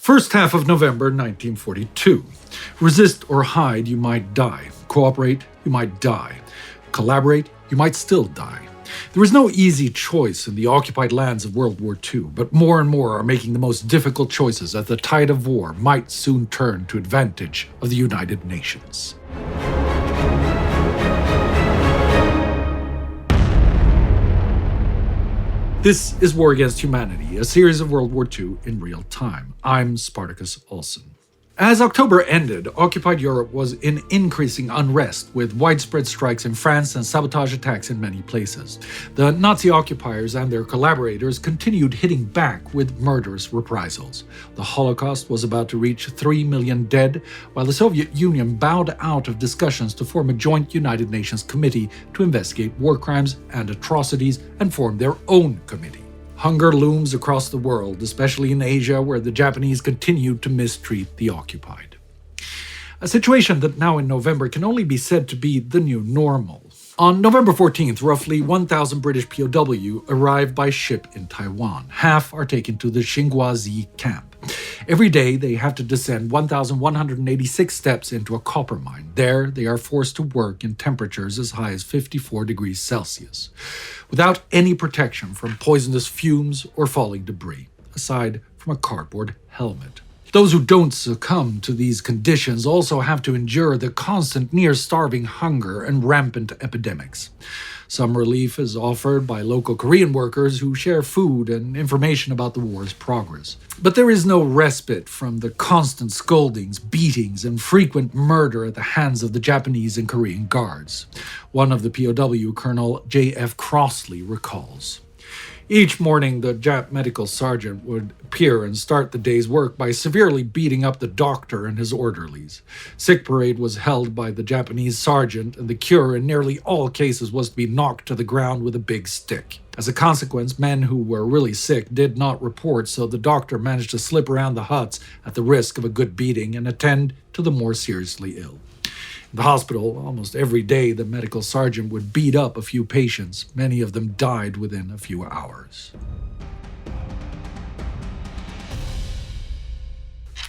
First half of November 1942. Resist or hide, you might die. Cooperate, you might die. Collaborate, you might still die. There was no easy choice in the occupied lands of World War II, but more and more are making the most difficult choices as the tide of war might soon turn to advantage of the United Nations. This is War Against Humanity, a series of World War II in real time. I'm Spartacus Olsson. As October ended, occupied Europe was in increasing unrest, with widespread strikes in France and sabotage attacks in many places. The Nazi occupiers and their collaborators continued hitting back with murderous reprisals. The Holocaust was about to reach 3 million dead, while the Soviet Union bowed out of discussions to form a joint United Nations committee to investigate war crimes and atrocities and form their own committee. Hunger looms across the world, especially in Asia, where the Japanese continued to mistreat the occupied. A situation that now in November can only be said to be the new normal. On November 14th, roughly 1,000 British POW arrived by ship in Taiwan. Half are taken to the Xinguazi camp. Every day, they have to descend 1,186 steps into a copper mine. There, they are forced to work in temperatures as high as 54 degrees Celsius, without any protection from poisonous fumes or falling debris, aside from a cardboard helmet. Those who don't succumb to these conditions also have to endure the constant near-starving hunger and rampant epidemics. Some relief is offered by local Korean workers who share food and information about the war's progress. But there is no respite from the constant scoldings, beatings, and frequent murder at the hands of the Japanese and Korean guards. One of the POW, Colonel J.F. Crossley, recalls. Each morning, the Jap medical sergeant would appear and start the day's work by severely beating up the doctor and his orderlies. Sick parade was held by the Japanese sergeant, and the cure in nearly all cases was to be knocked to the ground with a big stick. As a consequence, men who were really sick did not report, so the doctor managed to slip around the huts at the risk of a good beating and attend to the more seriously ill. In the hospital, almost every day, the medical sergeant would beat up a few patients. Many of them died within a few hours.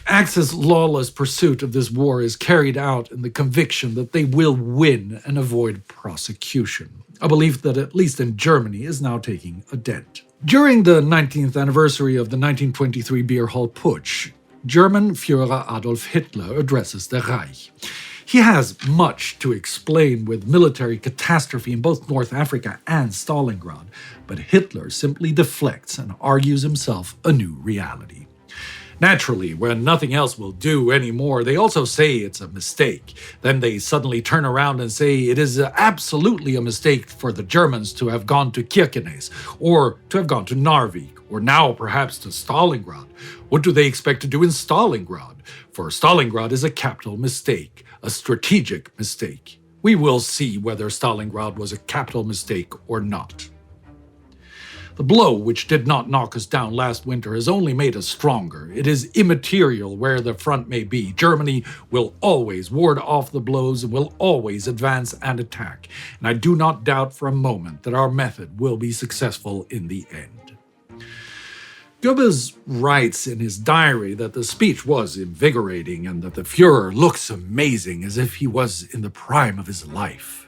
Axis lawless pursuit of this war is carried out in the conviction that they will win and avoid prosecution, a belief that, at least in Germany, is now taking a dent. During the 19th anniversary of the 1923 Beer Hall Putsch, German Führer Adolf Hitler addresses the Reich. He has much to explain with military catastrophe in both North Africa and Stalingrad, but Hitler simply deflects and argues himself a new reality. Naturally, when nothing else will do anymore, they also say it's a mistake. Then they suddenly turn around and say it is absolutely a mistake for the Germans to have gone to Kirkenes, or to have gone to Narvik, or now perhaps to Stalingrad. What do they expect to do in Stalingrad? For Stalingrad is a capital mistake, a strategic mistake. We will see whether Stalingrad was a capital mistake or not. The blow which did not knock us down last winter has only made us stronger. It is immaterial where the front may be. Germany will always ward off the blows and will always advance and attack. And I do not doubt for a moment that our method will be successful in the end. Goebbels writes in his diary that the speech was invigorating and that the Führer looks amazing, as if he was in the prime of his life.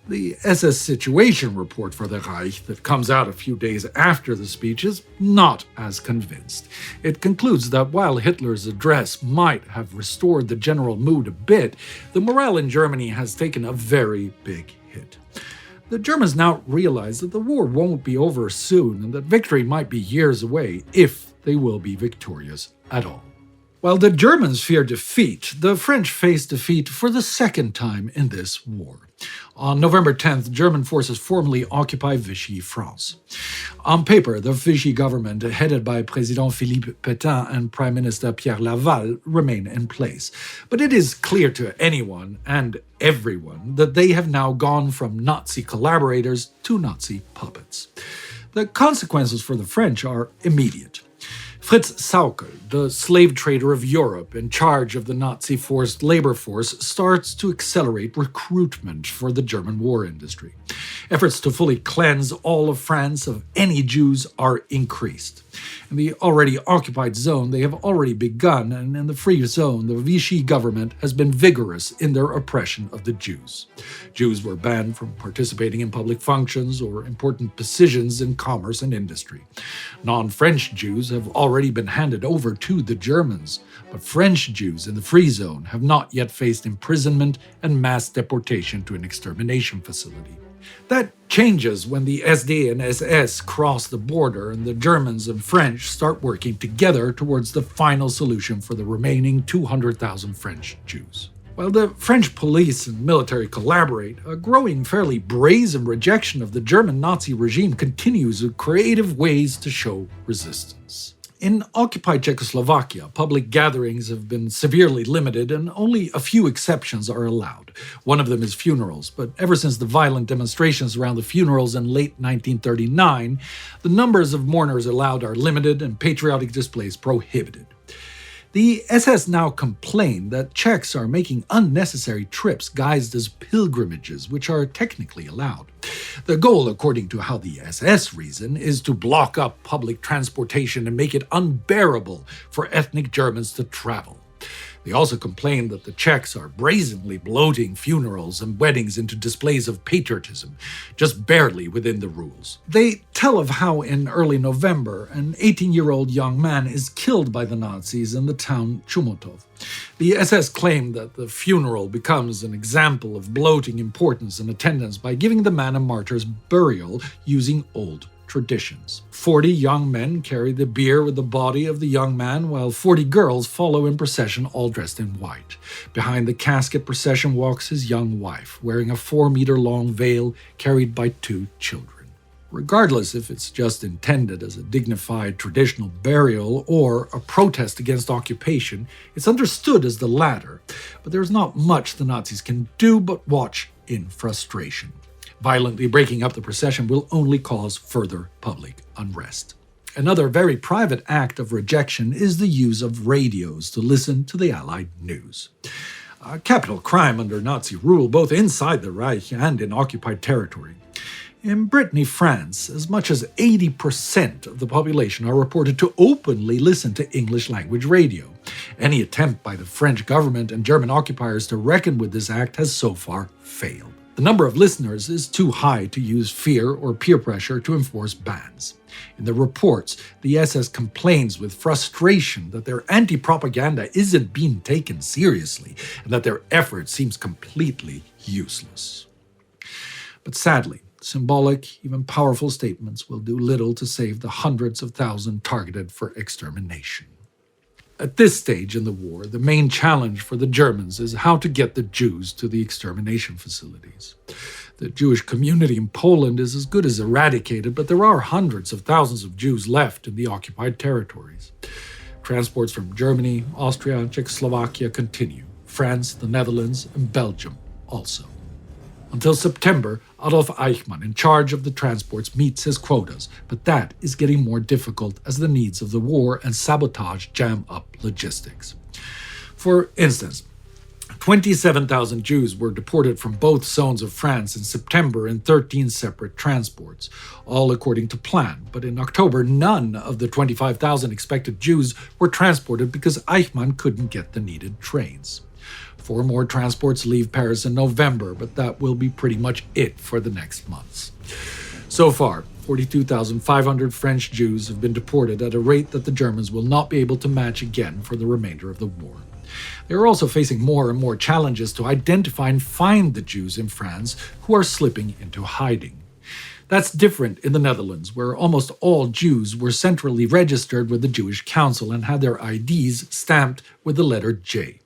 The SS situation report for the Reich that comes out a few days after the speech is not as convinced. It concludes that while Hitler's address might have restored the general mood a bit, the morale in Germany has taken a very big hit. The Germans now realize that the war won't be over soon and that victory might be years away, if they will be victorious at all. While the Germans fear defeat, the French face defeat for the second time in this war. On November 10th, German forces formally occupy Vichy, France. On paper, the Vichy government, headed by President Philippe Pétain and Prime Minister Pierre Laval, remain in place. But it is clear to anyone and everyone that they have now gone from Nazi collaborators to Nazi puppets. The consequences for the French are immediate. Fritz Sauckel, the slave trader of Europe in charge of the Nazi forced labor force, starts to accelerate recruitment for the German war industry. Efforts to fully cleanse all of France of any Jews are increased. In the already occupied zone, they have already begun, and in the free zone, the Vichy government has been vigorous in their oppression of the Jews. Jews were banned from participating in public functions or important positions in commerce and industry. Non-French Jews have already been handed over to the Germans, but French Jews in the free zone have not yet faced imprisonment and mass deportation to an extermination facility. That changes when the SD and SS cross the border and the Germans and French start working together towards the final solution for the remaining 200,000 French Jews. While the French police and military collaborate, a growing, fairly brazen rejection of the German Nazi regime continues with creative ways to show resistance. In occupied Czechoslovakia, public gatherings have been severely limited and only a few exceptions are allowed. One of them is funerals, but ever since the violent demonstrations around the funerals in late 1939, the numbers of mourners allowed are limited and patriotic displays prohibited. The SS now complain that Czechs are making unnecessary trips guised as pilgrimages, which are technically allowed. The goal, according to how the SS reason, is to block up public transportation and make it unbearable for ethnic Germans to travel. They also complain that the Czechs are brazenly bloating funerals and weddings into displays of patriotism, just barely within the rules. They tell of how in early November, an 18-year-old young man is killed by the Nazis in the town Chomutov. The SS claim that the funeral becomes an example of bloating importance and attendance by giving the man a martyr's burial using old traditions. 40 young men carry the bier with the body of the young man, while 40 girls follow in procession all dressed in white. Behind the casket procession walks his young wife, wearing a 4-meter-long veil carried by 2 children. Regardless if it's just intended as a dignified traditional burial or a protest against occupation, it's understood as the latter, but there's not much the Nazis can do but watch in frustration. Violently breaking up the procession will only cause further public unrest. Another very private act of rejection is the use of radios to listen to the Allied news. A capital crime under Nazi rule both inside the Reich and in occupied territory. In Brittany, France, as much as 80% of the population are reported to openly listen to English-language radio. Any attempt by the French government and German occupiers to reckon with this act has so far failed. The number of listeners is too high to use fear or peer pressure to enforce bans. In the reports, the SS complains with frustration that their anti-propaganda isn't being taken seriously and that their effort seems completely useless. But sadly, symbolic, even powerful statements will do little to save the hundreds of thousands targeted for extermination. At this stage in the war, the main challenge for the Germans is how to get the Jews to the extermination facilities. The Jewish community in Poland is as good as eradicated, but there are hundreds of thousands of Jews left in the occupied territories. Transports from Germany, Austria, and Czechoslovakia continue. France, the Netherlands, and Belgium also. Until September, Adolf Eichmann, in charge of the transports, meets his quotas, but that is getting more difficult as the needs of the war and sabotage jam up logistics. For instance, 27,000 Jews were deported from both zones of France in September in 13 separate transports, all according to plan. But in October, none of the 25,000 expected Jews were transported because Eichmann couldn't get the needed trains. 4 more transports leave Paris in November, but that will be pretty much it for the next months. So far, 42,500 French Jews have been deported at a rate that the Germans will not be able to match again for the remainder of the war. They are also facing more and more challenges to identify and find the Jews in France who are slipping into hiding. That's different in the Netherlands, where almost all Jews were centrally registered with the Jewish Council and had their IDs stamped with the letter J.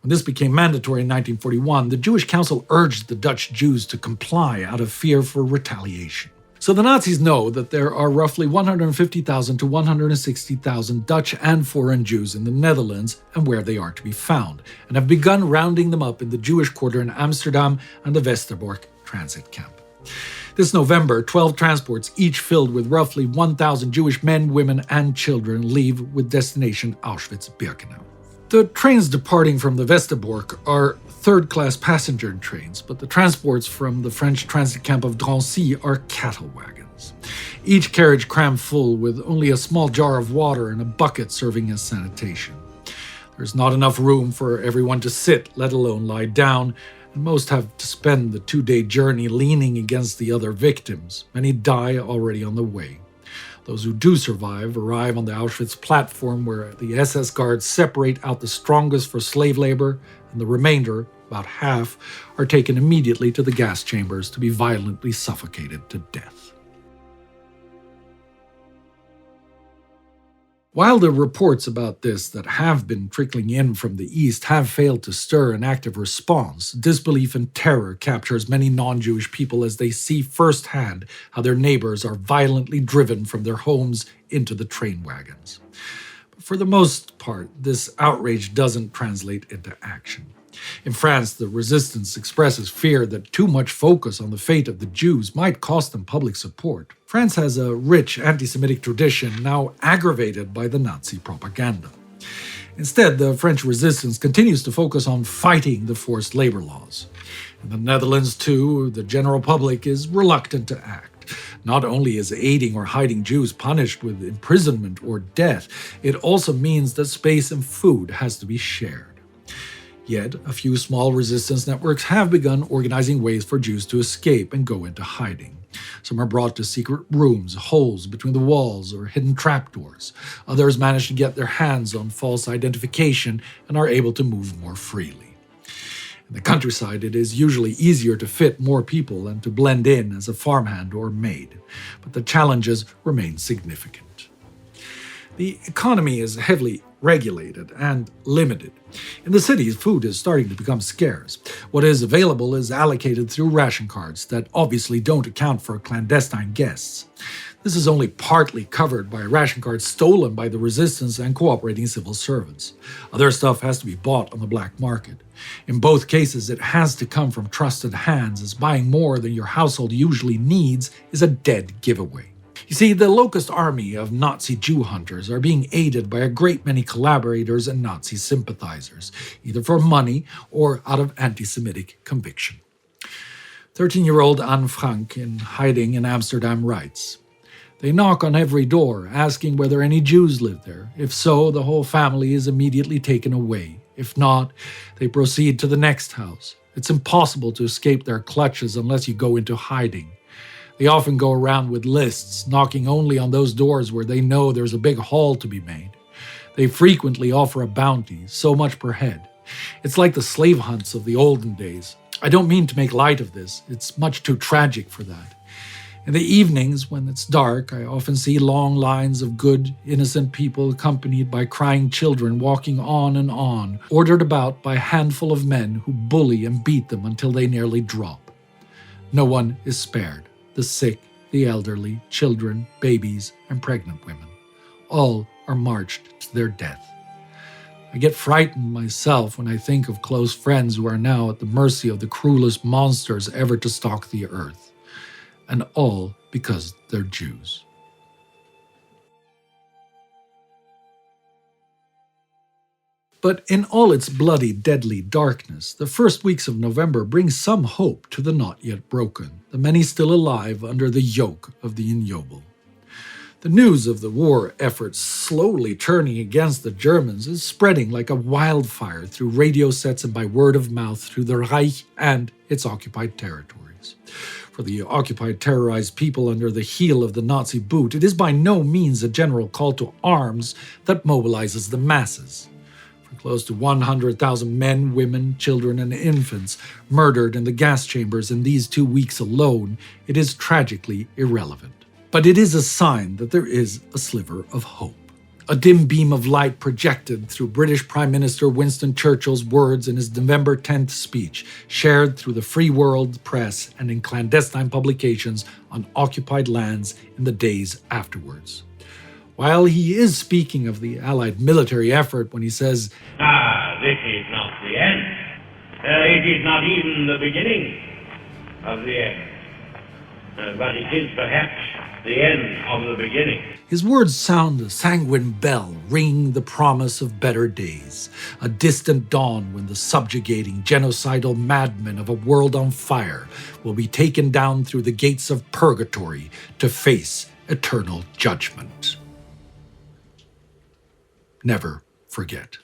When this became mandatory in 1941, the Jewish Council urged the Dutch Jews to comply out of fear for retaliation. So the Nazis know that there are roughly 150,000 to 160,000 Dutch and foreign Jews in the Netherlands and where they are to be found, and have begun rounding them up in the Jewish quarter in Amsterdam and the Westerbork transit camp. This November, 12 transports, each filled with roughly 1,000 Jewish men, women, and children, leave with destination Auschwitz-Birkenau. The trains departing from the Westerbork are third-class passenger trains, but the transports from the French transit camp of Drancy are cattle wagons. Each carriage crammed full with only a small jar of water and a bucket serving as sanitation. There's not enough room for everyone to sit, let alone lie down, and most have to spend the 2-day journey leaning against the other victims. Many die already on the way. Those who do survive arrive on the Auschwitz platform where the SS guards separate out the strongest for slave labor, and the remainder, about half, are taken immediately to the gas chambers to be violently suffocated to death. While the reports about this that have been trickling in from the East have failed to stir an active response, disbelief and terror captures many non-Jewish people as they see firsthand how their neighbors are violently driven from their homes into the train wagons. But for the most part, this outrage doesn't translate into action. In France, the resistance expresses fear that too much focus on the fate of the Jews might cost them public support. France has a rich anti-Semitic tradition now aggravated by the Nazi propaganda. Instead, the French resistance continues to focus on fighting the forced labor laws. In the Netherlands, too, the general public is reluctant to act. Not only is aiding or hiding Jews punished with imprisonment or death, it also means that space and food has to be shared. Yet, a few small resistance networks have begun organizing ways for Jews to escape and go into hiding. Some are brought to secret rooms, holes between the walls, or hidden trapdoors. Others manage to get their hands on false identification and are able to move more freely. In the countryside, it is usually easier to fit more people and to blend in as a farmhand or maid, but the challenges remain significant. The economy is heavily regulated and limited. In the cities, food is starting to become scarce. What is available is allocated through ration cards that obviously don't account for clandestine guests. This is only partly covered by ration cards stolen by the resistance and cooperating civil servants. Other stuff has to be bought on the black market. In both cases, it has to come from trusted hands, as buying more than your household usually needs is a dead giveaway. You see, the locust army of Nazi Jew hunters are being aided by a great many collaborators and Nazi sympathizers, either for money or out of anti-Semitic conviction. 13-year-old Anne Frank, in hiding in Amsterdam, writes, "They knock on every door, asking whether any Jews live there. If so, the whole family is immediately taken away. If not, they proceed to the next house. It's impossible to escape their clutches unless you go into hiding. They often go around with lists, knocking only on those doors where they know there's a big haul to be made. They frequently offer a bounty, so much per head. It's like the slave hunts of the olden days. I don't mean to make light of this. It's much too tragic for that. In the evenings, when it's dark, I often see long lines of good, innocent people accompanied by crying children walking on, ordered about by a handful of men who bully and beat them until they nearly drop. No one is spared. The sick, the elderly, children, babies, and pregnant women. All are marched to their death. I get frightened myself when I think of close friends who are now at the mercy of the cruelest monsters ever to stalk the earth. And all because they're Jews." But in all its bloody, deadly darkness, the first weeks of November bring some hope to the not yet broken, the many still alive under the yoke of the ignoble. The news of the war efforts slowly turning against the Germans is spreading like a wildfire through radio sets and by word of mouth through the Reich and its occupied territories. For the occupied, terrorized people under the heel of the Nazi boot, it is by no means a general call to arms that mobilizes the masses. Close to 100,000 men, women, children, and infants murdered in the gas chambers in these 2 weeks alone, it is tragically irrelevant. But it is a sign that there is a sliver of hope. A dim beam of light projected through British Prime Minister Winston Churchill's words in his November 10th speech, shared through the free world press and in clandestine publications on occupied lands in the days afterwards. While he is speaking of the Allied military effort when he says, This is not the end. It is not even the beginning of the end. but it is perhaps the end of the beginning. His words sound a sanguine bell ringing the promise of better days, a distant dawn when the subjugating, genocidal madmen of a world on fire will be taken down through the gates of purgatory to face eternal judgment. Never forget.